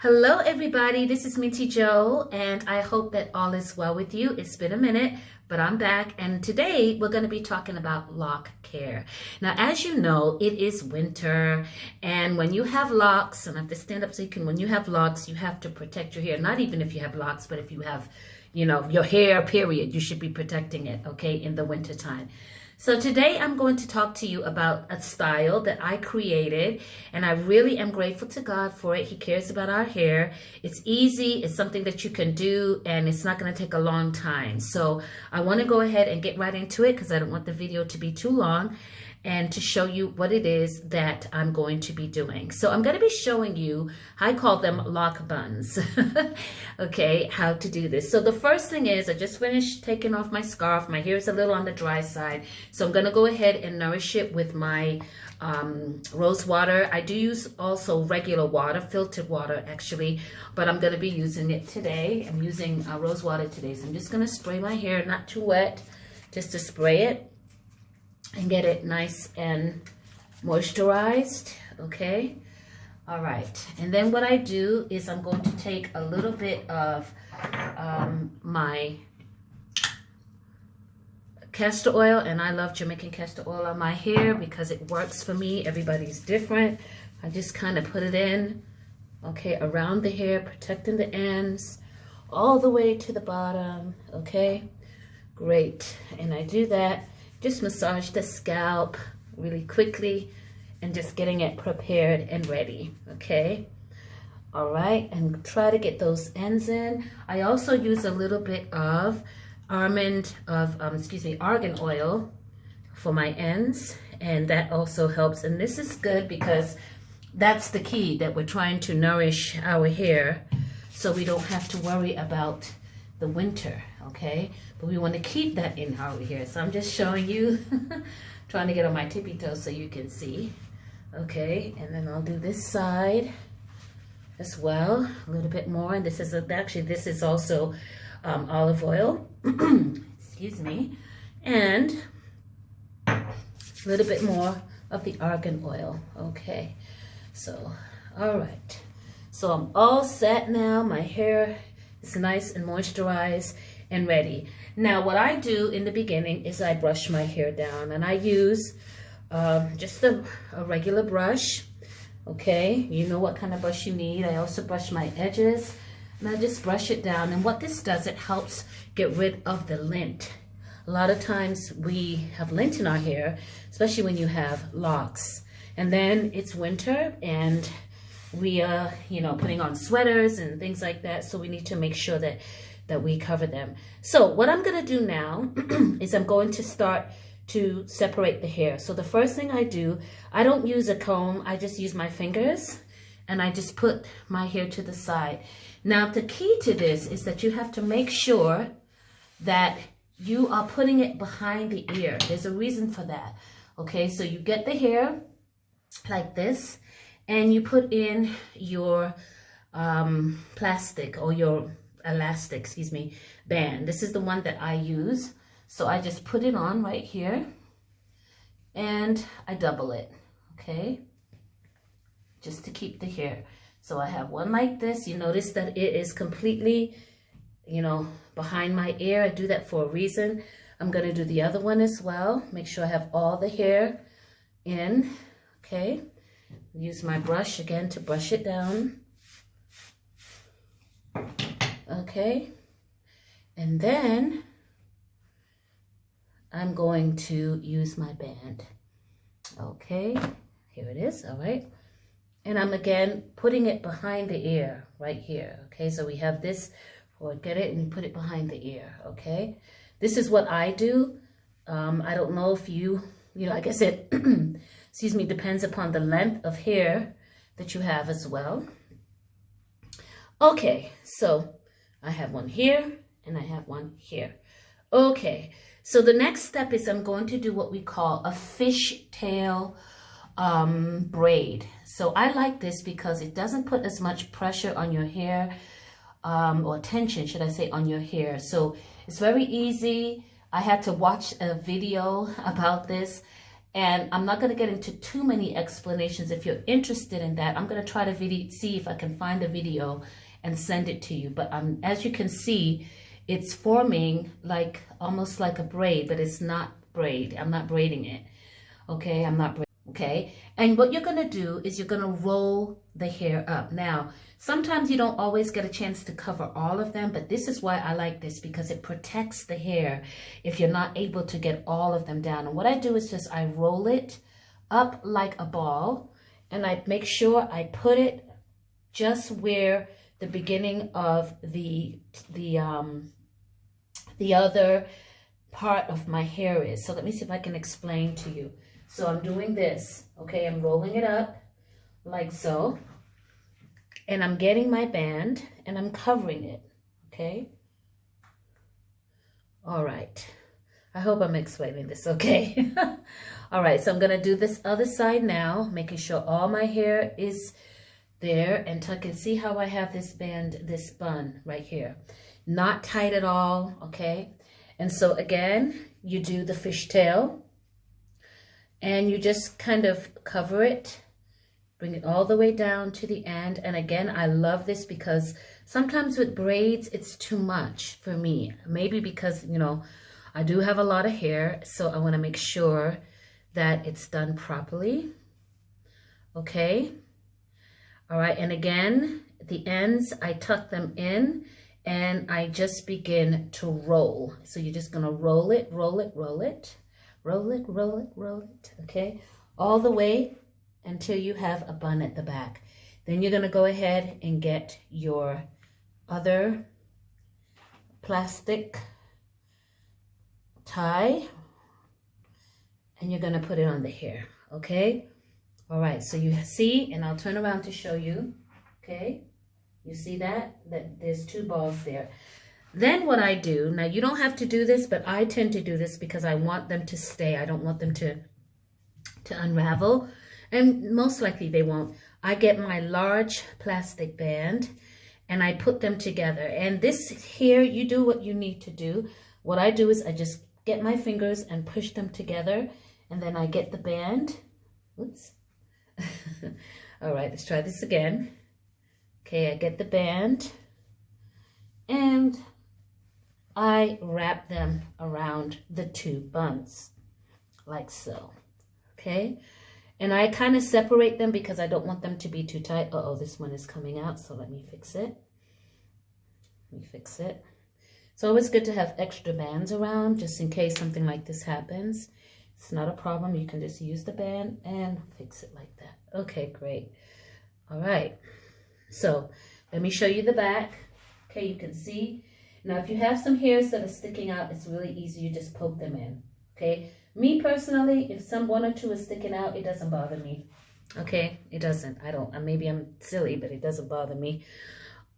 Hello everybody, this is Minty Joe and I hope that all is well with you. It's been a minute, but I'm back and today we're going to be talking about lock care. Now, as you know, it is winter and when you have locks, and I have to stand up so you can, when you have locks, you have to protect your hair. Not even if you have locks, but if you have, your hair, period, you should be protecting it, okay, in the winter time. So today I'm going to talk to you about a style that I created, and I really am grateful to God for it. He cares about our hair. It's easy, it's something that you can do, and it's not going to take a long time. So I want to go ahead and get right into it because I don't want the video to be too long, and to show you what it is that I'm going to be doing. So I'm going to be showing you, I call them lock buns, okay, how to do this. So the first thing is, I just finished taking off my scarf. My hair is a little on the dry side. So I'm going to go ahead and nourish it with my rose water. I do use also regular water, filtered water actually, but I'm going to be using it today. I'm using rose water today. So I'm just going to spray my hair, not too wet, just to spray it and get it nice and moisturized, okay? All right, and then what I do is I'm going to take a little bit of my castor oil, and I love Jamaican castor oil on my hair because it works for me. Everybody's different. I just kind of put it in, okay, around the hair, protecting the ends, all the way to the bottom, okay? Great, and I do that. Just massage the scalp really quickly and just getting it prepared and ready, okay? All right, and try to get those ends in. I also use a little bit of argan oil for my ends, and that also helps. And this is good because that's the key, that we're trying to nourish our hair so we don't have to worry about the winter, okay? But we want to keep that in our hair. So I'm just showing you, trying to get on my tippy toes so you can see, okay? And then I'll do this side as well, a little bit more. And this is this is also olive oil, excuse me, and a little bit more of the argan oil, okay? So, all right. So I'm all set now. My hair is nice and moisturized and ready. Now, what I do in the beginning is I brush my hair down, and I use just a regular brush, okay? You know what kind of brush you need. I also brush my edges, and I just brush it down. And what this does, it helps get rid of the lint. A lot of times we have lint in our hair, especially when you have locks. And then it's winter, and we are, putting on sweaters and things like that. So we need to make sure that we cover them. So what I'm going to do now is I'm going to start to separate the hair. So the first thing I do, I don't use a comb. I just use my fingers, and I just put my hair to the side. Now, the key to this is that you have to make sure that you are putting it behind the ear. There's a reason for that. Okay, so you get the hair like this, and you put in your plastic, or your elastic, band. This is the one that I use. So I just put it on right here, and I double it, okay? Just to keep the hair. So I have one like this. You notice that it is completely, behind my ear. I do that for a reason. I'm gonna do the other one as well. Make sure I have all the hair in, okay? Use my brush again to brush it down. Okay, and then I'm going to use my band. Okay, here it is, all right. And I'm again putting it behind the ear right here, okay? So we have this, or get it and put it behind the ear, okay? This is what I do. I don't know if you, I guess it, depends upon the length of hair that you have as well. Okay, so I have one here, and I have one here. Okay, so the next step is I'm going to do what we call a fishtail braid. So I like this because it doesn't put as much pressure on your hair, or tension, should I say, on your hair. So it's very easy. I had to watch a video about this, And I'm not going to get into too many explanations. If you're interested in that, I'm going to try to see if I can find the video and send it to you. But as you can see, it's forming like almost like a braid, but it's not braid. I'm not braiding it. Okay, I'm not braiding. Okay, and what you're going to do is you're going to roll the hair up. Now, sometimes you don't always get a chance to cover all of them, but this is why I like this, because it protects the hair if you're not able to get all of them down. And what I do is just I roll it up like a ball, and I make sure I put it just where the beginning of the other part of my hair is. So let me see if I can explain to you. So I'm doing this, okay? I'm rolling it up like so, and I'm getting my band and I'm covering it, okay? All right. I hope I'm explaining this okay. All right, so I'm gonna do this other side now, making sure all my hair is there, and you can see how I have this band, this bun right here. Not tight at all, okay? And so again, you do the fishtail, and you just kind of cover it, bring it all the way down to the end. And again, I love this because sometimes with braids, it's too much for me. Maybe because, you know, I do have a lot of hair, so I want to make sure that it's done properly. Okay. All right. And again, the ends, I tuck them in and I just begin to roll. So you're just going to roll it, roll it, roll it. Roll it, roll it, roll it, okay? All the way until you have a bun at the back. Then you're gonna go ahead and get your other plastic tie, and you're gonna put it on the hair, okay? All right, so you see, and I'll turn around to show you, okay? You see that there's two balls there. Then what I do, now you don't have to do this, but I tend to do this because I want them to stay. I don't want them to unravel, and most likely they won't. I get my large plastic band and I put them together. And this here, you do what you need to do. What I do is I just get my fingers and push them together, and then I get the band. Oops. All right, let's try this again. Okay, I get the band and I wrap them around the two buns, like so, okay? And I kind of separate them because I don't want them to be too tight. Uh-oh, this one is coming out, so let me fix it. Let me fix it. It's always good to have extra bands around, just in case something like this happens. It's not a problem. You can just use the band and fix it like that. Okay, great. All right. So let me show you the back. Okay, you can see. Now, if you have some hairs that are sticking out, it's really easy. You just poke them in, okay? Me personally, if one or two is sticking out, it doesn't bother me, okay? It doesn't. I don't. Maybe I'm silly, but it doesn't bother me.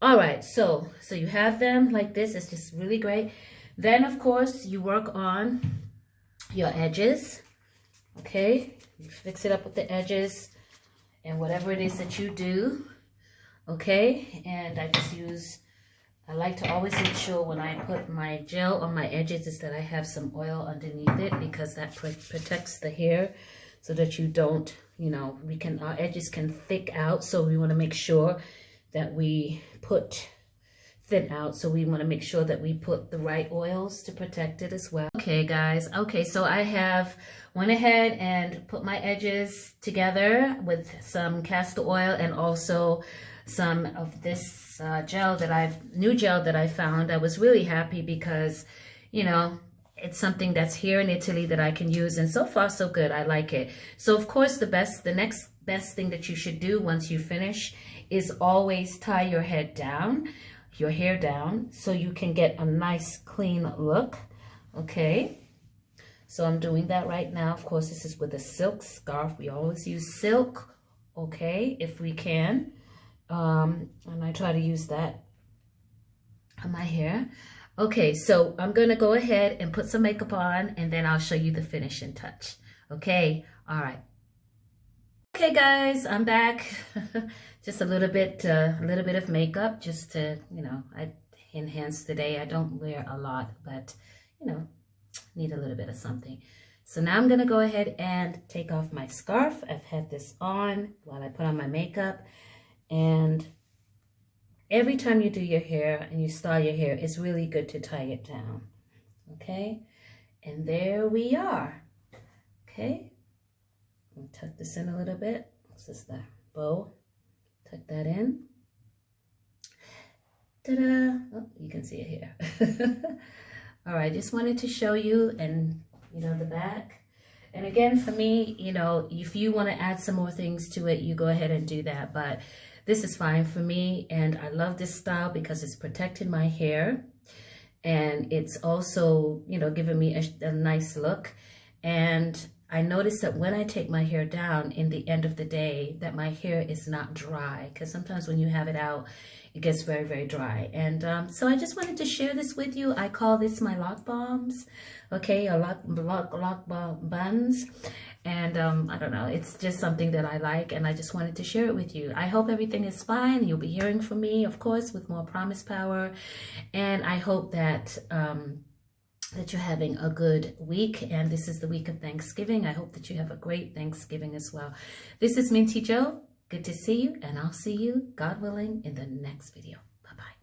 All right, so you have them like this. It's just really great. Then, of course, you work on your edges, okay? You fix it up with the edges and whatever it is that you do, okay? And I just use... I like to always make sure when I put my gel on my edges is that I have some oil underneath it, because that protects the hair so that you don't, you know, our edges can thick out. So we want to make sure that we thin out. So we want to make sure that we put the right oils to protect it as well. Okay, guys. Okay, so I went ahead and put my edges together with some castor oil and also some of this new gel that I found. I was really happy because, you know, it's something that's here in Italy that I can use, and so far so good. I like it. So of course the next best thing that you should do once you finish is always tie your hair down so you can get a nice clean look. Okay, so I'm doing that right now. Of course, this is with a silk scarf. We always use silk, okay, if we can. And I try to use that on my hair. Okay, so I'm gonna go ahead and put some makeup on, and then I'll show you the finishing touch. Okay, all right. Okay, guys, I'm back. Just a little bit of makeup, just to, you know, I enhance today. I don't wear a lot, but you know, need a little bit of something. So now I'm gonna go ahead and take off my scarf. I've had this on while I put on my makeup, and every time you do your hair and you style your hair, it's really good to tie it down, okay? And there we are, okay? I'll tuck this in a little bit. This is the bow. Tuck that in. Ta-da! Oh, you can see it here. All right, just wanted to show you, and the back. And again, for me, if you want to add some more things to it, you go ahead and do that. But this is fine for me, and I love this style because it's protecting my hair, and it's also, giving me a nice look. And I notice that when I take my hair down in the end of the day, that my hair is not dry, because sometimes when you have it out, it gets very, very dry. And so I just wanted to share this with you. I call this my lock bombs, okay, or lock buns. And I don't know, it's just something that I like, and I just wanted to share it with you. I hope everything is fine. You'll be hearing from me, of course, with more Promise Power. And I hope that that you're having a good week, and this is the week of Thanksgiving. I hope that you have a great Thanksgiving as well. This is Minty Jo. Good to see you, and I'll see you, God willing, in the next video. Bye-bye.